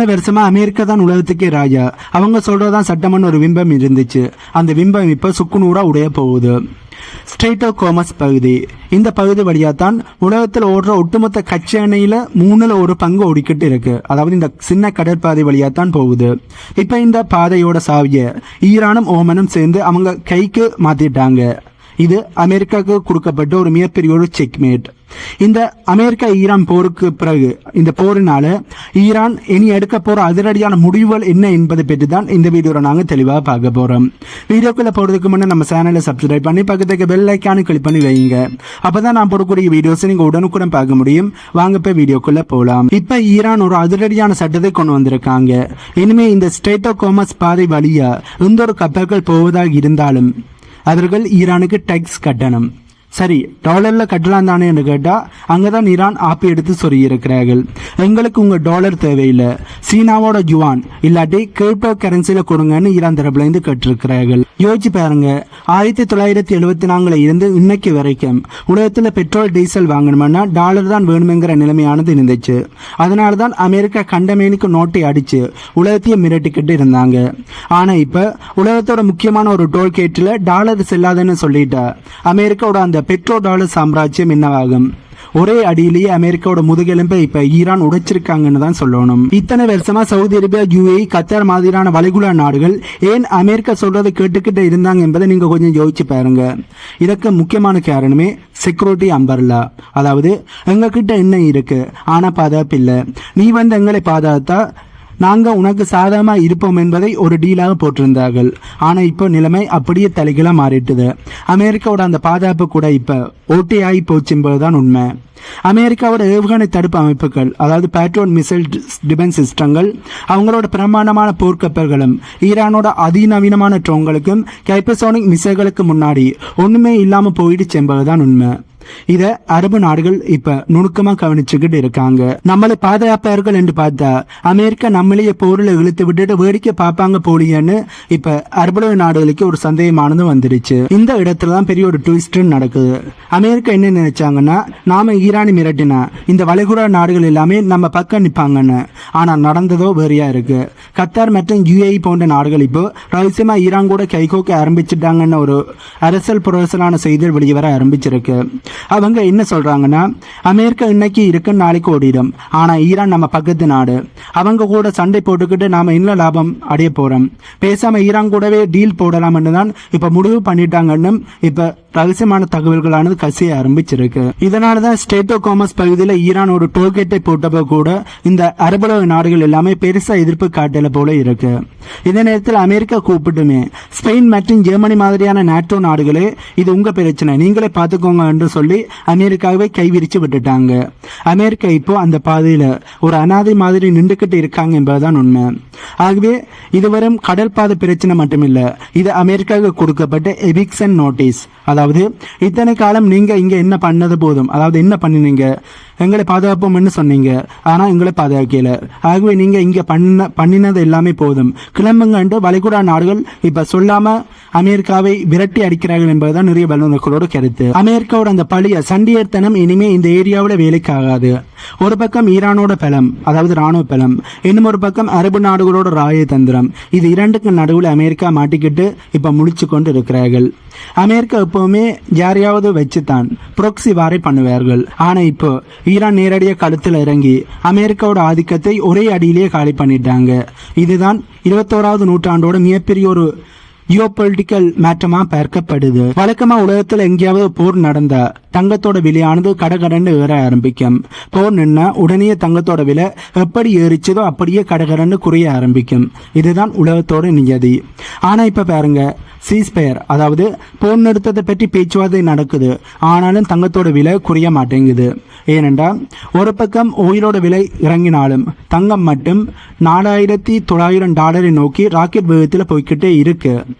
வருஷமா அமெரிக்கா தான் உலகத்துக்கே ராஜா. அவங்க சொல்றதான் சட்டம்னு ஒரு பிம்பம் இருந்துச்சு. அந்த பிம்பம் இப்ப சுக்குநூறா உடைய போகுது. ஸ்ட்ரெய்ட் ஆஃப் ஹோர்முஸ் பகுதி, இந்த பகுதி வழியா தான் உலகத்தில் ஓடுற ஒட்டுமொத்த கச்சா எண்ணெயில 1/3 ஓடிக்கிட்டு இருக்கு. அதாவது இந்த சின்ன கடற்பாதை வழியா தான் போகுது. இப்ப இந்த பாதையோட சாவிய ஈரானும் ஓமனும் சேர்ந்து அவங்க கைக்கு மாத்திட்டாங்க. இது அமெரிக்காவுக்கு கொடுக்கப்பட்ட ஒரு மிகப்பெரிய ஒரு செக்மேட். இந்த அமெரிக்கா ஈரான் போருக்கு பிறகு இந்த போரினால ஈரான் இனி எடுக்க போற அதிரடியான முடிவுகள் என்ன என்பதை பற்றி தான் இந்த வீடியோவை நாங்க தெளிவாக பார்க்க போறோம். வீடியோக்குள்ள போறதுக்கு முன்னே நம்ம சேனலை சப்ஸ்கிரைப் பண்ணி பக்கத்துக்கு பெல் ஐக்கானை கிளிக் பண்ணி வைங்க. அப்பதான் நான் போடக்கூடிய வீடியோஸ் நீங்க உடனுக்குடன் பார்க்க முடியும். வாங்க இப்ப வீடியோக்குள்ள போலாம். இப்ப ஈரான் ஒரு அதிரடியான சட்டத்தை கொண்டு வந்திருக்காங்க. இனிமே இந்த ஸ்ட்ரெய்ட் ஆஃப் ஹோர்முஸ் பாதை வழியா எந்த ஒரு கப்பல்கள் போவதாக இருந்தாலும் அவர்கள் ஈரானுக்கு டேக்ஸ் கட்டணும். சரி, டாலர்ல கட்டலாம் தானே என்று கேட்டா அங்கதான் ஈரான் ஆப்பி எடுத்து சொல்லி இருக்கிறார்கள். எங்களுக்கு உங்க டாலர் தேவையில்லை, சீனாவோட ஜுவான் இல்லாட்டி கிரிப்டோ கரன்சில கொடுங்கன்னு ஈரான் தரப்புல இருந்து கேட்டிருக்கிறார்கள். யோசிச்சு பாருங்க, 1974 இருந்து இன்னைக்கு வரைக்கும் உலகத்துல பெட்ரோல் டீசல் வாங்கணும்னா டாலர் தான் வேணுமெங்கிற நிலைமையானது இருந்துச்சு. அதனாலதான் அமெரிக்கா கண்டமேனிக்கு நோட்டை அடிச்சு உலகத்தையும் மிரட்டிக்கிட்டு இருந்தாங்க. ஆனா இப்ப உலகத்தோட முக்கியமான ஒரு டோல்கேட்ல டாலர் செல்லாதுன்னு சொல்லிட்டா அமெரிக்காவோட அந்த பெட்ரோ டாலர் சாம்ராஜ்யம் என்னவாகும்? ஒரே அடியிலேயே அமெரிக்காவோட முதுகெலும்பை இப்ப ஈரான் உடைச்சிருக்காங்கன்னு தான் சொல்லணும். இத்தனை வருஷமா சவுதி அரேபியா, UAE, கத்தார் மாதிரியான வளைகுடா நாடுகள் ஏன் அமெரிக்கா சொல்றதை கேட்டுக்கிட்டு இருந்தாங்க என்பதை நீங்க கொஞ்சம் யோசிச்சு பாருங்க. இதற்கு முக்கியமான காரணமே செக்யூரிட்டி அம்பர்லா. அதாவது எங்க கிட்ட என்ன இருக்கு ஆனா பாதுகாப்பு இல்லை, நீ வந்து எங்களை பாதுகாத்தா நாங்க உனக்கு சாதகமா இருப்போம் என்பதை ஒரு டீலாக போட்டிருந்தார்கள். ஆனா இப்போ நிலைமை அப்படியே தலைகீழா மாறிட்டுது. அமெரிக்காவோட அந்த பாதுகாப்பு கூட இப்ப ஓட்டி ஆகி போச்சு என்பதுதான் உண்மை. அமெரிக்காவோட ஏவுகணை தடுப்பு அமைப்புகள், அதாவது பேட்ரியாட் மிசைல் டிஃபென்ஸ் சிஸ்டங்கள், அவங்களோட பிரமாண்டமான போர்க்கப்பல்களும் ஈரானோட அதிநவீனமான ட்ரோன்களுக்கும் ஹைப்பர்சோனிக் மிசைல்களுக்கு முன்னாடி ஒண்ணுமே இல்லாம போயிடுச்சு என்பதுதான் உண்மை. இத அரபு நாடுகள் இப்ப நுணுக்கமா கவனிச்சுக்கிட்டு இருக்காங்க. நம்மளை பாதுகாப்பார்கள் என்று பார்த்தா அமெரிக்கா நம்மளையே போரில் இழுத்து விட்டுட்டு வேடிக்கை பார்ப்பாங்க போலியன்னு இப்ப அரபு நாடுகளுக்கு ஒரு சந்தேகமானது வந்துருச்சு. இந்த இடத்துலதான் பெரிய ஒரு ட்விஸ்ட் நடக்குது. அமெரிக்கா என்ன நினைச்சாங்கன்னா, நாம ஈரானை மிரட்டினா இந்த வளைகுடா நாடுகள் எல்லாமே நம்ம பக்கம் நிப்பாங்கன்னு. ஆனா நடந்ததோ வேறையா இருக்கு. கத்தார் மற்றும் UAE போன்ற நாடுகள் இப்போ ரகசியமா ஈரான் கூட கைகோக்க ஆரம்பிச்சுட்டாங்கன்னு ஒரு அரசியல் புரசலான செய்திகள் வெளிவர ஆரம்பிச்சிருக்கு. அவங்க என்ன சொல்றாங்கன்னா, அமெரிக்கா இன்னைக்கு இருக்கு நாளைக்கு ஓடிடும், ஆனா ஈரான் நம்ம பக்கத்து நாடு, அவங்க கூட சண்டை போட்டுக்கிட்டு நாம என்ன லாபம் அடைய போறோம், பேசாம ஈரான் கூடவே டீல் போடலாம்னு தான் இப்ப முடிவு பண்ணிட்டாங்கன்னு இப்ப ரகசியமான தகவல்களானது கசிய ஆரம்பிச்சிருக்கு. இதனாலதான் ஸ்ட்ரெய்ட் ஆஃப் ஹோர்முஸ் பகுதியில் ஈரான் ஒரு டோல்கேட்டை போட்டப்போ கூட இந்த அரபுலக நாடுகள் எல்லாமே பெருசா எதிர்ப்பு காட்டல போல இருக்கு. இதே நேரத்தில் அமெரிக்கா கூப்பிட்டுமே ஸ்பெயின் மற்றும் ஜெர்மனி மாதிரியான நேட்டோ நாடுகளே இது உங்க பிரச்சனை, நீங்களே பார்த்துக்கோங்க என்று சொல்லி அமெரிக்காவை கைவிரிச்சு விட்டுட்டாங்க. அமெரிக்கா இப்போ அந்த பாதையில ஒரு அனாதை மாதிரி நின்றுகிட்டு இருக்காங்க என்பதுதான் உண்மை. ஆகவே இது வரும் கடல் பாதை பிரச்சனை மட்டுமில்ல, இது அமெரிக்காவுக்கு கொடுக்கப்பட்ட எவிக்ஷன் நோட்டீஸ். அதாவது இத்தனை காலம் நீங்க இங்க என்ன பண்ணது போதும், அதாவது என்ன பண்ணினீங்க, எங்களை பாதுகாப்போம்னு சொன்னீங்க, ஆனா எங்களை பாதுகாக்கல, ஆகவே நீங்க இங்க பண்ணினது எல்லாமே போதும், கிளம்புங்க வளைகுடா நாடுகள் இப்ப சொல்லாம அமெரிக்காவை விரட்டி அடிக்கிறார்கள் என்பதுதான் நிறைய வல்லுநர்களோட கருத்து. அமெரிக்காவோட அந்த பழைய சண்டியர்த்தனம் இனிமே இந்த ஏரியாவோட வேலைக்கு ஆகாது. ஒரு பக்கம் ஈரானோட பலம், அதாவது ராணுவ பலம், இன்னும் ஒரு பக்கம் அரபு நாடுகளோட ராஜதந்திரம், இது இரண்டுக்கு நடுவில் அமெரிக்கா மாட்டிக்கிட்டு இப்ப முழிச்சு கொண்டு இருக்கிறார்கள். அமெரிக்கா எப்பவுமே யாரையாவது வச்சுதான் புரோக்சி வாரை பண்ணுவார்கள். ஆனா இப்போ ஈரான் நேரடியாக களத்தில் இறங்கி அமெரிக்காவோட ஆதிக்கத்தை ஒரே அடியிலேயே காலி பண்ணிட்டாங்க. இதுதான் 21வது நூற்றாண்டோட மிகப்பெரிய ஒரு ஜியோபொலிட்டிக்கல் மாற்றமா பார்க்கப்படுது. வழக்கமா உலகத்துல எங்கேயாவது போர் நடந்தா தங்கத்தோட விலையானது கடகடன்னு ஏற ஆரம்பிக்கும். போர் நின்னா உடனே தங்கத்தோட விலை எப்படி ஏறிச்சதோ அப்படியே கடகடன்னு குறைய ஆரம்பிக்கும். இதுதான் உலகத்தோட நியதி. ஆனா இப்ப பாருங்க, சீஸ்பயர், அதாவது போர் நிறுத்தத்தை பற்றி பேச்சுவார்த்தை நடக்குது, ஆனாலும் தங்கத்தோட விலை குறைய மாட்டேங்குது. ஏனென்றால் ஒரு பக்கம் ஓயிலோட விலை இறங்கினாலும் தங்கம் மட்டும் $4,900 நோக்கி ராக்கெட் வேகத்தில் போய்கிட்டே இருக்கு.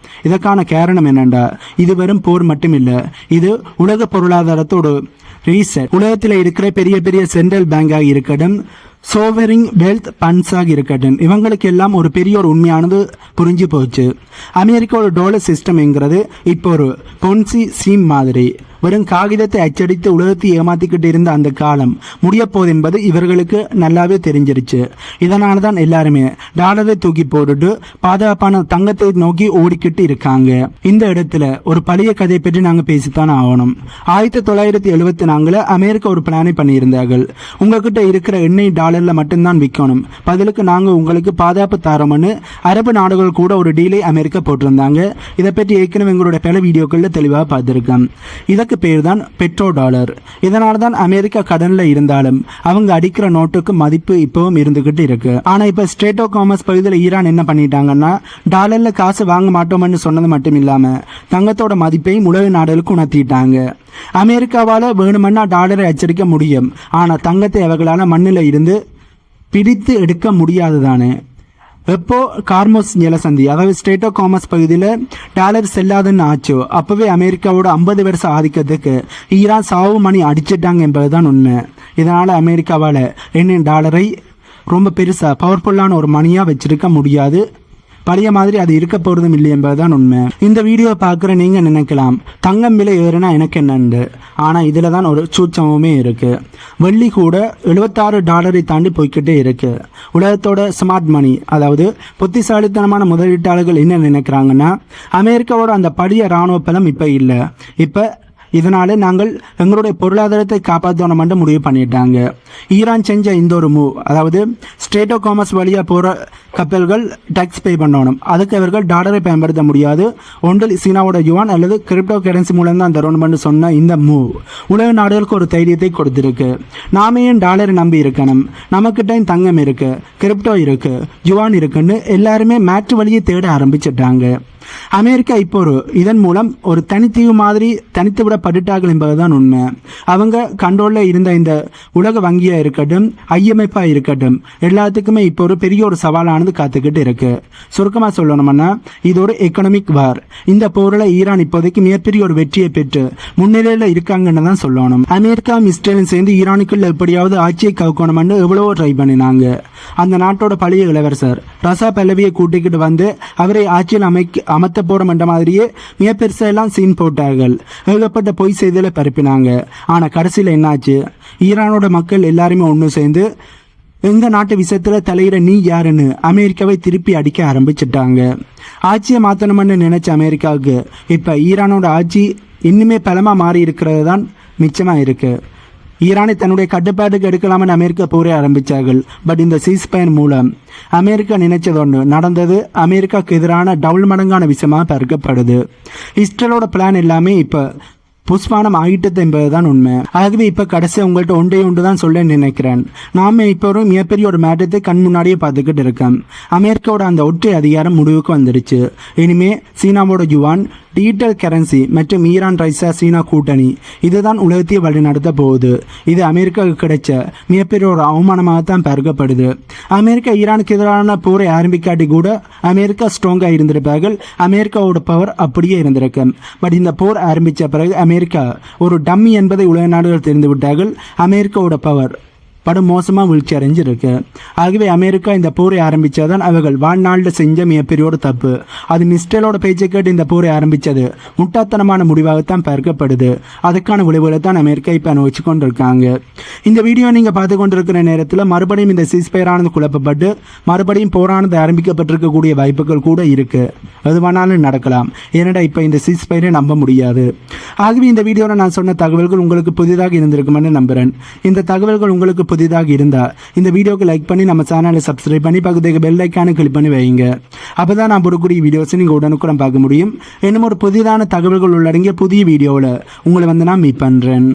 இதற்கான காரணம் என்னென்றா, இது வெறும் போர் மட்டும் இல்லை, இது உலக பொருளாதாரத்தோட ரீசெட். உலகத்தில் இருக்கிற பெரிய பெரிய சென்ட்ரல் பேங்காக இருக்கட்டும், சோவரிங் வெல்த் ஃபண்ட்ஸாக இருக்கட்டும், இவங்களுக்கு எல்லாம் ஒரு பெரிய ஒரு உண்மையானது புரிஞ்சு போச்சு. அமெரிக்காவோட டாலர் சிஸ்டம்ங்கிறது இப்போ ஒரு பொன்சி ஸ்கீம் மாதிரி. வெறும் காகிதத்தை அச்சடித்து உலகத்தை ஏமாத்திக்கிட்டு இருந்த அந்த காலம் முடிய போகுது என்பது இவர்களுக்கு நல்லாவே தெரிஞ்சிருச்சு. இதனால தான் எல்லாருமே டாலரை தூக்கி போட்டுட்டு பாதுகாப்பான தங்கத்தை நோக்கி ஓடிக்கிட்டு இருக்காங்க. இந்த இடத்துல ஒரு பழைய கதையை பற்றி நாங்க பேசித்தான் ஆகணும். 1974 அமெரிக்கா ஒரு பிளானை பண்ணியிருந்தார்கள். உங்ககிட்ட இருக்கிற எண்ணெய் டாலர்ல மட்டும்தான் விற்கணும், பதிலுக்கு நாங்க உங்களுக்கு பாதுகாப்பு தரோம்னு அரபு நாடுகள் கூட ஒரு டீலை அமெரிக்கா போட்டிருந்தாங்க. இதை பற்றி ஏற்கனவே எங்களுடைய பல வீடியோக்கள்ல தெளிவாக பார்த்திருக்கேன். இதற்கு பேர் தான் பெட்ரோ டாலர். இதனால தான் அமெரிக்கா கடன்ல இருந்தாலும் அவங்க அடிக்கிற நோட்டுக்கு மதிப்பு இப்பவும் இருந்துகிட்டு இருக்கு. ஆனா இப்ப ஸ்ட்ரெய்ட் ஆஃப் ஹார்முஸ் பகுதியில் ஈரான் என்ன பண்ணிட்டாங்கன்னா, டாலர்ல காசு வாங்க மாட்டோம்னு சொன்னது மட்டும் இல்லாம தங்கத்தோட மதிப்பையும் உலக நாடுகளுக்கு உணர்த்திட்டாங்க. அமெரிக்காவால வேணுமென்னா டாலரை அச்சடிக்க முடியும், ஆனா தங்கத்தை அவர்களால மண்ணில் இருந்து பிடித்து எடுக்க முடியாதுதானே. எப்போ கார்மோஸ் ஜலசந்தி அதாவது ஸ்ட்ரெய்ட் ஆஃப் ஹார்முஸ் பகுதியில் டாலர் செல்லாதுன்னு ஆச்சோ அப்போவே அமெரிக்காவோட 50 வருஷம் ஆதிக்கத்துக்கு ஈரான் சாவு மணி அடிச்சிட்டாங்க என்பதுதான் உண்மை. இதனால் அமெரிக்காவால் டாலரை ரொம்ப பெருசாக பவர்ஃபுல்லான ஒரு மணியாக வச்சிருக்க முடியாது. பழைய மாதிரி அது இருக்க போகிறதும் இல்லை என்பதுதான் உண்மை. இந்த வீடியோ பார்க்குற நீங்கள் நினைக்கலாம் தங்கம் விலை ஏறுனா எனக்கு என்னண்டு. ஆனால் இதில் தான் ஒரு சூட்சமுமே இருக்குது. வெள்ளி கூட $76 தாண்டி போய்கிட்டே இருக்கு. உலகத்தோட ஸ்மார்ட் மணி அதாவது புத்திசாலித்தனமான முதலீட்டாளர்கள் என்ன நினைக்கிறாங்கன்னா, அமெரிக்காவோட அந்த பழைய இராணுவ பலம் இப்போ இல்லை, இப்போ இதனால நாங்கள் எங்களுடைய பொருளாதாரத்தை காப்பாற்றணும் மட்டும் முடிவு பண்ணிட்டாங்க. ஈரான் செஞ்ச இந்த ஒரு மூவ், அதாவது ஸ்ட்ரெய்ட் ஆஃப் ஹார்முஸ் வழியாக போகிற கப்பல்கள் டேக்ஸ் பே பண்ணணும், அதுக்கு அவர்கள் டாலரை பயன்படுத்த முடியாது, ஒன்றில் சீனாவோட யுவான் அல்லது கிரிப்டோ கரன்சி மூலம் தான் தரணும்னு சொன்ன இந்த மூவ் உலக நாடுகளுக்கு ஒரு தைரியத்தை கொடுத்துருக்கு. நாம ஏன் டாலரை நம்பி இருக்கணும், நமக்கிட்ட தங்கம் இருக்கு, கிரிப்டோ இருக்கு, யுவான் இருக்குன்னு எல்லாருமே மாற்று வழியை தேட ஆரம்பிச்சிட்டாங்க. அமெரிக்கா இப்போ இதன் மூலம் ஒரு தனித்தீவு மாதிரி தனித்து விடப்பட்டுட்டார்கள் என்பதுதான் உண்மை. அவங்க கண்ட்ரோலில் இருந்த இந்த உலக வங்கியாக இருக்கட்டும், IMF இருக்கட்டும், எல்லாத்துக்குமே இப்போ ஒரு பெரிய ஒரு சவாலானது காத்துக்கிட்டு இருக்கு. சுருக்கமாக சொல்லணும்னா இது ஒரு எக்கனாமிக் வார். இந்த போரில் ஈரான் இப்போதைக்கு மிகப்பெரிய ஒரு வெற்றியை பெற்று முன்னிலையில் இருக்காங்கன்னு தான் சொல்லணும். அமெரிக்கா இஸ்ரேலும் சேர்ந்து ஈரானுக்குள்ள எப்படியாவது ஆட்சியை கவுக்கணும்னு எவ்வளவோ ட்ரை பண்ணினாங்க. அந்த நாட்டோட பழைய இளவரசர் ரசா பல்லவியை கூட்டிக்கிட்டு வந்து அவரை ஆட்சியில் அமர்த்த போறோம் என்ற மாதிரியே மிக பெருசெல்லாம் சீன் போட்டார்கள். ஏகப்பட்ட பொய் செய்திகளை பரப்பினாங்க. ஆனால் கடைசியில் என்னாச்சு, ஈரானோட மக்கள் எல்லாருமே ஒன்று சேர்ந்து எங்க நாட்டு விஷயத்துல தலையிட நீ யாருன்னு அமெரிக்காவை திருப்பி அடிக்க ஆரம்பிச்சிட்டாங்க. ஆட்சியை மாற்றணும்னு நினைச்ச அமெரிக்காவுக்கு இப்போ ஈரானோட ஆட்சி இன்னுமே பலமா மாறி இருக்கிறது தான் மிச்சமாக இருக்கு. ஈரானை தன்னுடைய கட்டுப்பாட்டுக்கு எடுக்கலாம்னு அமெரிக்கா போரே ஆரம்பித்தார்கள். பட் இந்த சீஸ்பயர் மூலம் அமெரிக்கா நினைச்சது ஒன்று நடந்தது. அமெரிக்காவுக்கு எதிரான டபுள் மடங்கான விஷயமாக பார்க்கப்படுது. இஸ்ரேலோட பிளான் எல்லாமே இப்போ புஷ்பானம் ஆகிட்டது என்பதுதான் உண்மை. ஆகவே இப்போ கடைசி உங்கள்கிட்ட ஒன்று தான் சொல்ல நினைக்கிறேன். நாம இப்போ ஒரு மிகப்பெரிய ஒரு மேட்டத்தை கண் முன்னாடியே பார்த்துக்கிட்டு இருக்கோம். அமெரிக்காவோட அந்த ஒற்றை அதிகாரம் முடிவுக்கு வந்துடுச்சு. இனிமே சீனாவோட யுவான், டிஜிட்டல் கரன்சி மற்றும் ஈரான் ரைசா சீனா கூட்டணி இதுதான் உலகத்தையே வழிநடத்த போகுது. இது அமெரிக்காவுக்கு கிடைச்ச மிகப்பெரிய ஒரு அவமானமாகத்தான் பார்க்கப்படுது. அமெரிக்கா ஈரானுக்கு எதிரான போரை ஆரம்பிக்காட்டி கூட அமெரிக்கா ஸ்ட்ராங்காக இருந்திருப்பார்கள். அமெரிக்காவோட பவர் அப்படியே இருந்திருக்கு. பட் இந்த போர் ஆரம்பித்த பிறகு அமெரிக்கா ஒரு டம்மி என்பதை உலக நாடுகள் தெரிந்து விட்டார்கள். அமெரிக்காவோட பவர் படும் மோசமாக வீழ்ச்சி அடைஞ்சிருக்கு. ஆகவே அமெரிக்கா இந்த போரை ஆரம்பித்ததான் அவர்கள் வாழ்நாளில் செஞ்ச மிகப்பெரிய ஒரு தப்பு. அது இஸ்ரேலோட பேச்சை கேட்டு இந்த போரை ஆரம்பித்தது முட்டாத்தனமான முடிவாகத்தான் பார்க்கப்படுது. அதுக்கான விளைவுகளை தான் அமெரிக்கா இப்போ அனுபவிச்சு கொண்டிருக்காங்க. இந்த வீடியோ நீங்கள் பார்த்து கொண்டிருக்கிற நேரத்தில் மறுபடியும் இந்த சீஸ்பயரானது குழப்பப்பட்டு மறுபடியும் போரானது ஆரம்பிக்கப்பட்டிருக்கக்கூடிய வாய்ப்புகள் கூட இருக்குது. எதுவானாலும் நடக்கலாம். ஏனடா இப்போ இந்த சீஸ்பயரை நம்ப முடியாது. ஆகவே இந்த வீடியோவில் நான் சொன்ன தகவல்கள் உங்களுக்கு புதிதாக இருந்திருக்குமென்னு நம்புகிறேன். இந்த தகவல்கள் உங்களுக்கு புதிதாக இருந்தால் இந்த வீடியோக்கு லைக் பண்ணி நம்ம சேனலை சப்ஸ்கிரைப் பண்ணி பக்கத்துக்கு பெல் ஐக்கானை கிளிக் பண்ணி வைங்க. அப்போ தான் நான் போடக்கூடிய வீடியோஸை நீங்கள் உடனுக்குடன் பார்க்க முடியும். இன்னும் ஒரு புதிதான தகவல்கள் உள்ளடங்கிய புதிய வீடியோவில் உங்களை நான் மீட் பண்ணுறேன்.